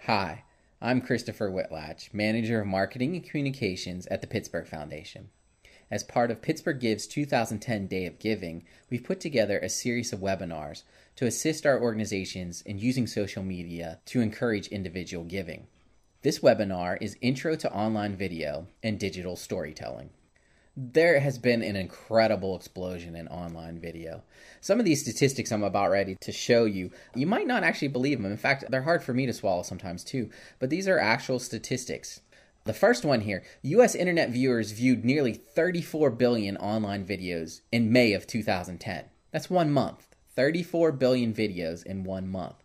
Hi, I'm Christopher Whitlatch, Manager of Marketing and Communications at the Pittsburgh Foundation. As part of Pittsburgh Give's 2010 Day of Giving, we've put together a series of webinars to assist our organizations in using social media to encourage individual giving. This webinar is Intro to Online Video and Digital Storytelling. There has been an incredible explosion in online video. Some of these statistics I'm about ready to show you, you might not actually believe them. In fact, they're hard for me to swallow sometimes too, but these are actual statistics. The first one here, U.S. internet viewers viewed nearly 34 billion online videos in May of 2010. That's 1 month. 34 billion videos in 1 month.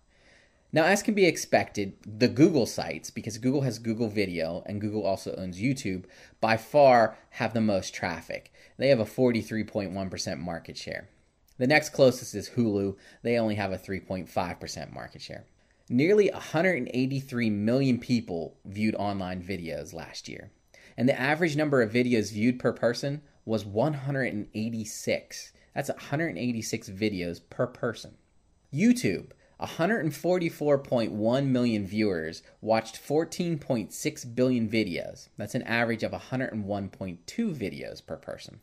Now, as can be expected, the Google sites, because Google has Google Video and Google also owns YouTube, by far have the most traffic. They have a 43.1% market share. The next closest is Hulu. They only have a 3.5% market share. Nearly 183 million people viewed online videos last year. And the average number of videos viewed per person was 186. That's 186 videos per person. YouTube. 144.1 million viewers watched 14.6 billion videos. That's an average of 101.2 videos per person.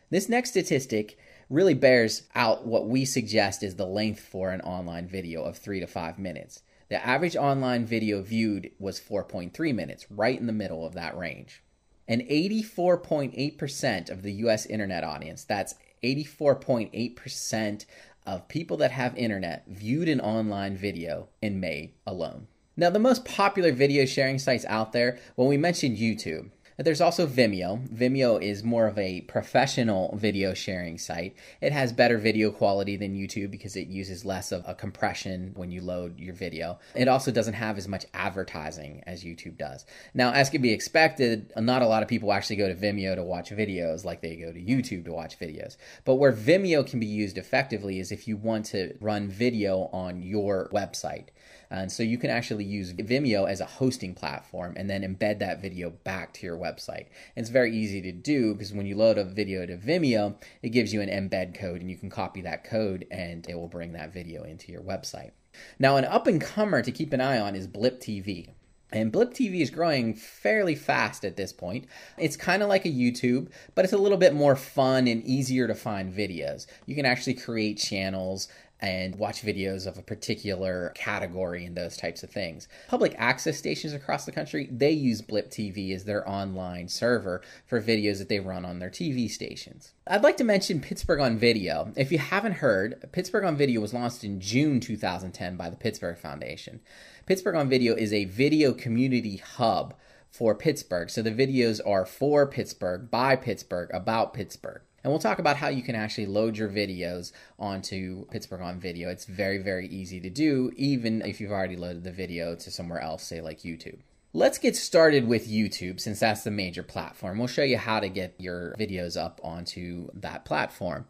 This next statistic really bears out what we suggest is the length for an online video of 3 to 5 minutes. The average online video viewed was 4.3 minutes, right in the middle of that range. And 84.8% of the US internet audience, that's 84.8% of people that have internet viewed an online video in May alone. Now, the most popular video sharing sites out there, well, we mentioned YouTube. There's also Vimeo. Vimeo is more of a professional video sharing site. It has better video quality than YouTube because it uses less of a compression when you load your video. It also doesn't have as much advertising as YouTube does. Now, as can be expected, not a lot of people actually go to Vimeo to watch videos like they go to YouTube to watch videos. But where Vimeo can be used effectively is if you want to run video on your website. And so you can actually use Vimeo as a hosting platform and then embed that video back to your website. And it's very easy to do because when you load a video to Vimeo, it gives you an embed code and you can copy that code and it will bring that video into your website. Now, an up-and-comer to keep an eye on is Blip TV. And Blip TV is growing fairly fast at this point. It's kind of like a YouTube, but it's a little bit more fun and easier to find videos. You can actually create channels and watch videos of a particular category and those types of things. Public access stations across the country, they use Blip TV as their online server for videos that they run on their TV stations. I'd like to mention Pittsburgh on Video. If you haven't heard, Pittsburgh on Video was launched in June 2010 by the Pittsburgh Foundation. Pittsburgh on Video is a video community hub for Pittsburgh. So the videos are for Pittsburgh, by Pittsburgh, about Pittsburgh. And we'll talk about how you can actually load your videos onto Pittsburgh on Video. It's very, very easy to do, even if you've already loaded the video to somewhere else, say like YouTube. Let's get started with YouTube since that's the major platform. We'll show you how to get your videos up onto that platform.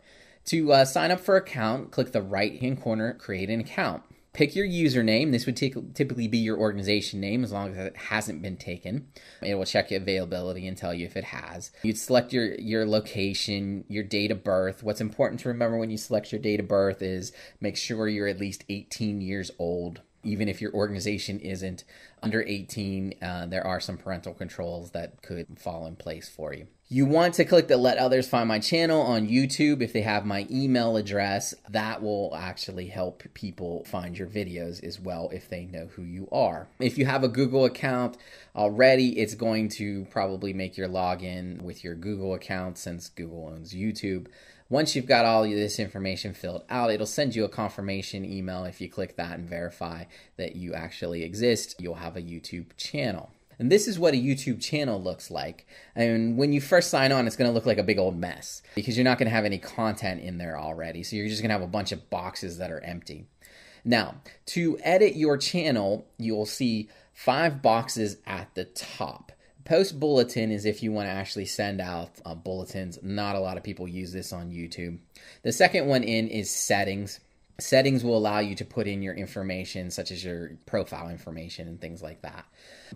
To sign up for an account, click the right-hand corner, create an account. Pick your username. This would typically be your organization name as long as it hasn't been taken. It will check your availability and tell you if it has. You'd select your location, your date of birth. What's important to remember when you select your date of birth is make sure you're at least 18 years old. Even if your organization isn't under 18, there are some parental controls that could fall in place for you. You want to click the Let Others Find My Channel on YouTube. If they have my email address, that will actually help people find your videos as well if they know who you are. If you have a Google account already, it's going to probably make your login with your Google account since Google owns YouTube. Once you've got all this information filled out, it'll send you a confirmation email. If you click that and verify that you actually exist, you'll have a YouTube channel. And this is what a YouTube channel looks like. And when you first sign on, it's going to look like a big old mess because you're not going to have any content in there already. So you're just going to have a bunch of boxes that are empty. Now, to edit your channel, you'll see 5 boxes at the top. Post bulletin is if you want to actually send out bulletins. Not a lot of people use this on YouTube. The second one in is settings. Settings will allow you to put in your information, such as your profile information and things like that.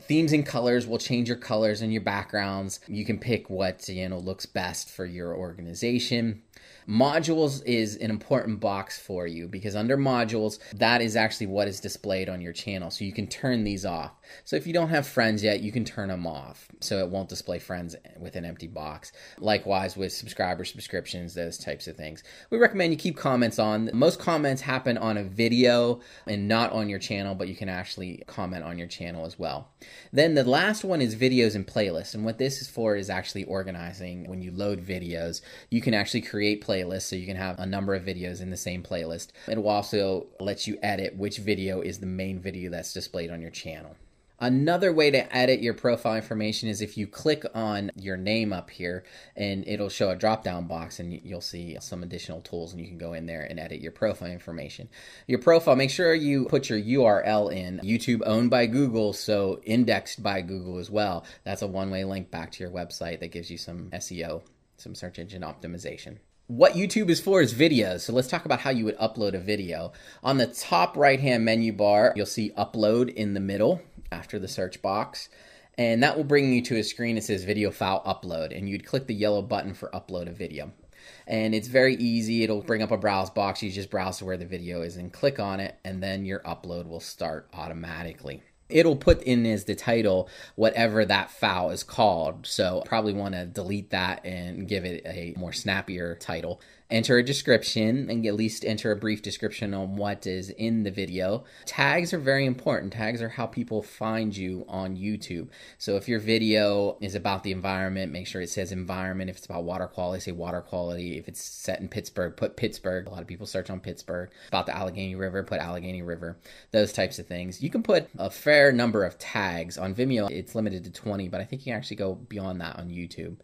Themes and colors will change your colors and your backgrounds. You can pick what looks best for your organization. Modules is an important box for you because under modules, that is actually what is displayed on your channel. So you can turn these off. So if you don't have friends yet, you can turn them off so it won't display friends with an empty box. Likewise with subscribers, subscriptions, those types of things. We recommend you keep comments on. Most comments happen on a video and not on your channel, but you can actually comment on your channel as well. Then the last one is videos and playlists. And what this is for is actually organizing. When you load videos, you can actually create playlists so you can have a number of videos in the same playlist. It will also let you edit which video is the main video that's displayed on your channel. Another way to edit your profile information is if you click on your name up here, and it'll show a drop-down box and you'll see some additional tools, and you can go in there and edit your profile information. Your profile, make sure you put your URL in. YouTube owned by Google, so indexed by Google as well. That's a one-way link back to your website that gives you some SEO, some search engine optimization. What YouTube is for is videos. So let's talk about how you would upload a video. On the top right-hand menu bar, you'll see upload in the middle after the search box. And that will bring you to a screen that says video file upload. And you'd click the yellow button for upload a video. And it's very easy. It'll bring up a browse box. You just browse to where the video is and click on it. And then your upload will start automatically. It'll put in as the title whatever that file is called. So probably want to delete that and give it a more snappier title. Enter a description and at least enter a brief description on what is in the video. Tags are very important. Tags are how people find you on YouTube. So if your video is about the environment, make sure it says environment. If it's about water quality, say water quality. If it's set in Pittsburgh, put Pittsburgh. A lot of people search on Pittsburgh. About the Allegheny River, put Allegheny River. Those types of things. You can put a fair number of tags. On Vimeo, it's limited to 20, but I think you can actually go beyond that on YouTube.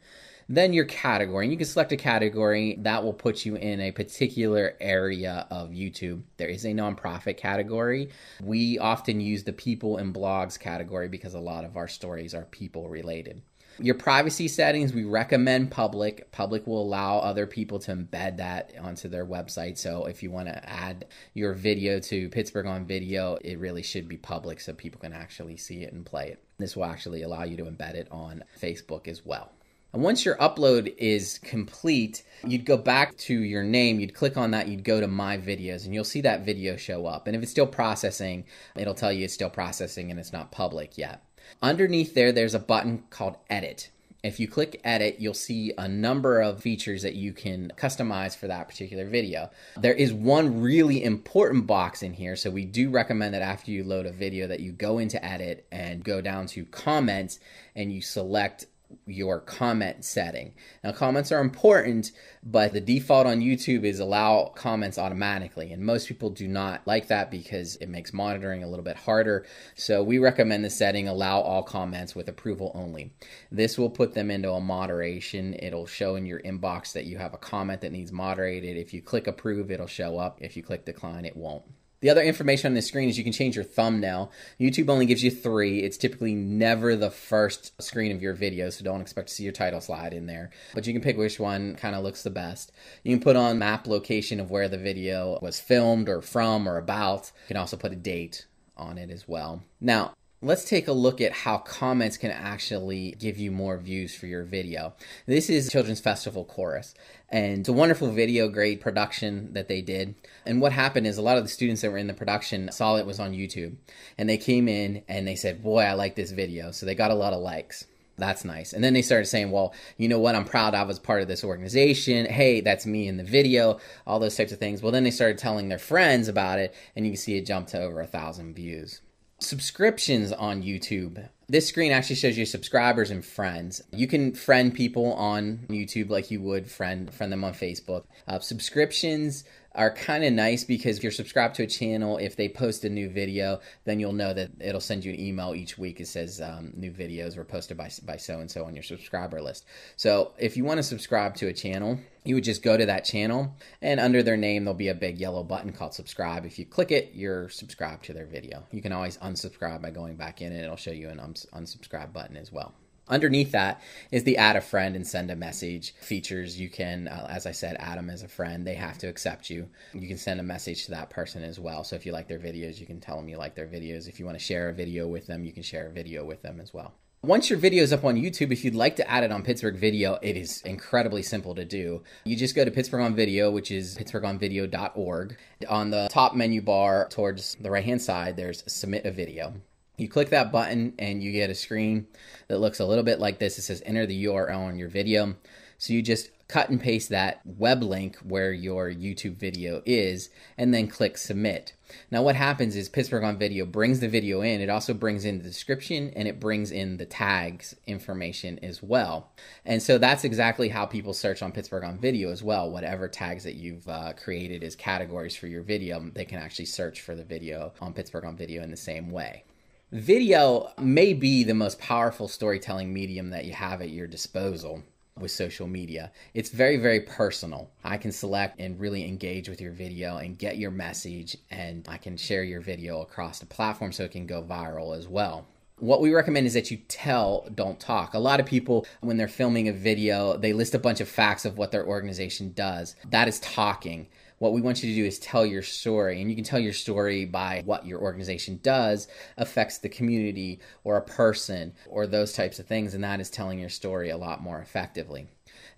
Then your category, and you can select a category that will put you in a particular area of YouTube. There is a nonprofit category. We often use the people and blogs category because a lot of our stories are people related. Your privacy settings, we recommend public. Public will allow other people to embed that onto their website. So if you want to add your video to Pittsburgh on Video, it really should be public so people can actually see it and play it. This will actually allow you to embed it on Facebook as well. And once your upload is complete, you'd go back to your name, you'd click on that, you'd go to My Videos, and you'll see that video show up. And if it's still processing, it'll tell you it's still processing and it's not public yet. Underneath there, there's a button called Edit. If you click Edit, you'll see a number of features that you can customize for that particular video. There is one really important box in here, so we do recommend that after you load a video that you go into Edit and go down to Comments and you select your comment setting. Now, comments are important, but the default on YouTube is allow comments automatically, and most people do not like that because it makes monitoring a little bit harder. So we recommend the setting allow all comments with approval only. This will put them into a moderation. It'll show in your inbox that you have a comment that needs moderated. If you click approve, it'll show up. If you click decline, it won't. The other information on the screen is you can change your thumbnail. YouTube only gives you 3. It's typically never the first screen of your video, so don't expect to see your title slide in there. But you can pick which one kind of looks the best. You can put on map location of where the video was filmed or from or about. You can also put a date on it as well. Now, let's take a look at how comments can actually give you more views for your video. This is Children's Festival Chorus, and it's a wonderful video, great production that they did. And what happened is a lot of the students that were in the production saw it was on YouTube, and they came in and they said, boy, I like this video. So they got a lot of likes. That's nice. And then they started saying, well, you know what? I'm proud I was part of this organization. Hey, that's me in the video, all those types of things. Well, then they started telling their friends about it, and you can see it jump to over 1,000 views. Subscriptions on YouTube. This screen actually shows you subscribers and friends. You can friend people on YouTube like you would friend them on Facebook. Subscriptions are kind of nice because if you're subscribed to a channel, if they post a new video, then you'll know that it'll send you an email each week. It says new videos were posted by so-and-so on your subscriber list. So if you want to subscribe to a channel, you would just go to that channel, and under their name, there'll be a big yellow button called subscribe. If you click it, you're subscribed to their video. You can always unsubscribe by going back in, and it'll show you an unsubscribe button as well. Underneath that is the add a friend and send a message features. You can, as I said, add them as a friend. They have to accept you. You can send a message to that person as well. So if you like their videos, you can tell them you like their videos. If you want to share a video with them, you can share a video with them as well. Once your video is up on YouTube, if you'd like to add it on Pittsburgh Video, it is incredibly simple to do. You just go to Pittsburgh on Video, which is pittsburghonvideo.org. On the top menu bar towards the right-hand side, there's Submit a Video. You click that button and you get a screen that looks a little bit like this. It says enter the URL on your video. So you just cut and paste that web link where your YouTube video is and then click submit. Now what happens is Pittsburgh on Video brings the video in. It also brings in the description and it brings in the tags information as well. And so that's exactly how people search on Pittsburgh on Video as well. Whatever tags that you've created as categories for your video, they can actually search for the video on Pittsburgh on Video in the same way. Video may be the most powerful storytelling medium that you have at your disposal with social media. It's very, very personal. I can select and really engage with your video and get your message, and I can share your video across the platform so it can go viral as well. What we recommend is that you tell, don't talk. A lot of people, when they're filming a video, they list a bunch of facts of what their organization does. That is talking. What we want you to do is tell your story, and you can tell your story by what your organization does affects the community or a person or those types of things, and that is telling your story a lot more effectively.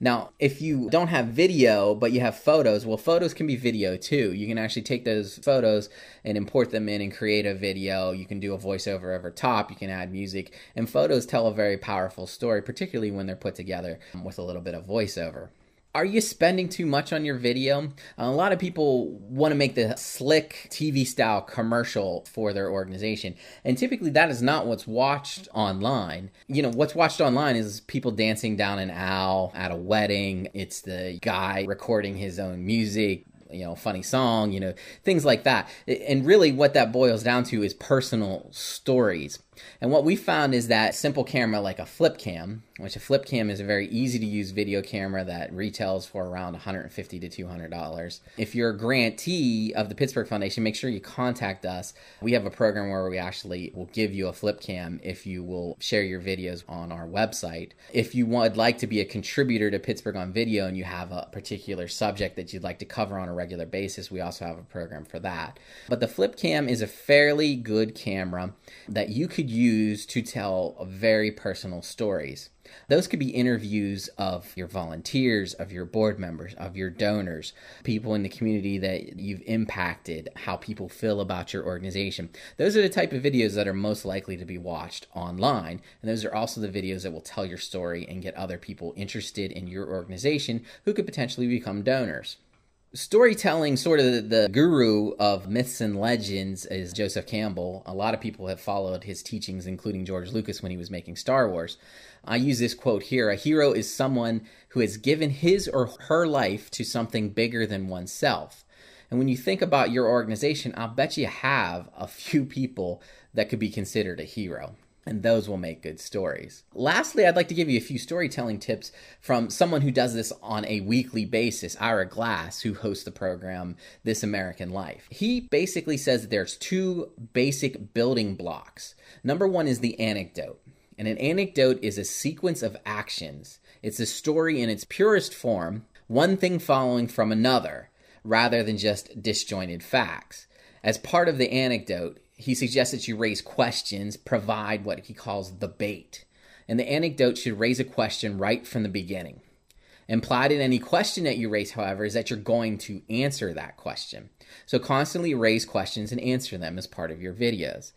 Now, if you don't have video, but you have photos, well, photos can be video too. You can actually take those photos and import them in and create a video. You can do a voiceover over top. You can add music. And photos tell a very powerful story, particularly when they're put together with a little bit of voiceover. Are you spending too much on your video? A lot of people want to make the slick TV style commercial for their organization. And typically that is not what's watched online. You know, what's watched online is people dancing down an aisle at a wedding. It's the guy recording his own music, funny song, things like that. And really what that boils down to is personal stories. And what we found is that simple camera like a flip cam, which a flip cam is a very easy to use video camera that retails for around $150 to $200. If you're a grantee of the Pittsburgh Foundation, make sure you contact us. We have a program where we actually will give you a flip cam if you will share your videos on our website. If you would like to be a contributor to Pittsburgh on Video and you have a particular subject that you'd like to cover on a regular basis, we also have a program for that. But the flip cam is a fairly good camera that you could use to tell very personal stories. Those could be interviews of your volunteers, of your board members, of your donors, people in the community that you've impacted, how people feel about your organization. Those are the type of videos that are most likely to be watched online. And those are also the videos that will tell your story and get other people interested in your organization who could potentially become donors. Storytelling, sort of the guru of myths and legends, is Joseph Campbell. A lot of people have followed his teachings, including George Lucas when he was making Star Wars. I use this quote here: a hero is someone who has given his or her life to something bigger than oneself. And when you think about your organization, I'll bet you have a few people that could be considered a hero. And those will make good stories. Lastly, I'd like to give you a few storytelling tips from someone who does this on a weekly basis, Ira Glass, who hosts the program This American Life. He basically says that there's two basic building blocks. Number one is the anecdote. And an anecdote is a sequence of actions. It's a story in its purest form, one thing following from another, rather than just disjointed facts. As part of the anecdote, he suggests that you raise questions, provide what he calls the bait. And the anecdote should raise a question right from the beginning. Implied in any question that you raise, however, is that you're going to answer that question. So constantly raise questions and answer them as part of your videos.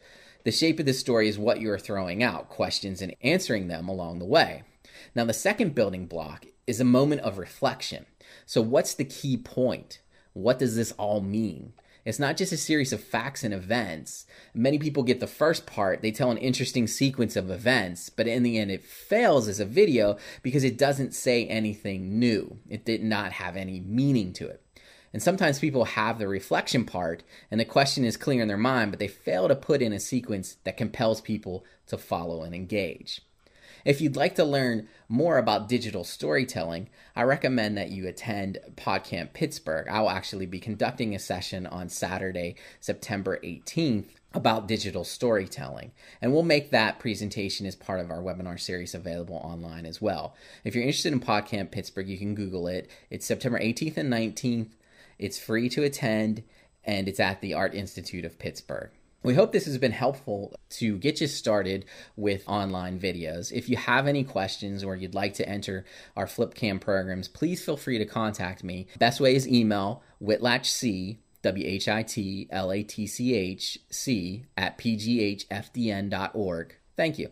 The shape of the story is what you are throwing out, questions and answering them along the way. Now, the second building block is a moment of reflection. So what's the key point? What does this all mean? It's not just a series of facts and events. Many people get the first part, they tell an interesting sequence of events, but in the end it fails as a video because it doesn't say anything new. It did not have any meaning to it. And sometimes people have the reflection part and the question is clear in their mind, but they fail to put in a sequence that compels people to follow and engage. If you'd like to learn more about digital storytelling, I recommend that you attend PodCamp Pittsburgh. I will actually be conducting a session on Saturday, September 18th about digital storytelling. And we'll make that presentation as part of our webinar series available online as well. If you're interested in PodCamp Pittsburgh, you can Google it. It's September 18th and 19th. It's free to attend, and it's at the Art Institute of Pittsburgh. We hope this has been helpful to get you started with online videos. If you have any questions or you'd like to enter our FlipCam programs, please feel free to contact me. Best way is email whitlatchc, WHITLATCHC @pghfdn.org. Thank you.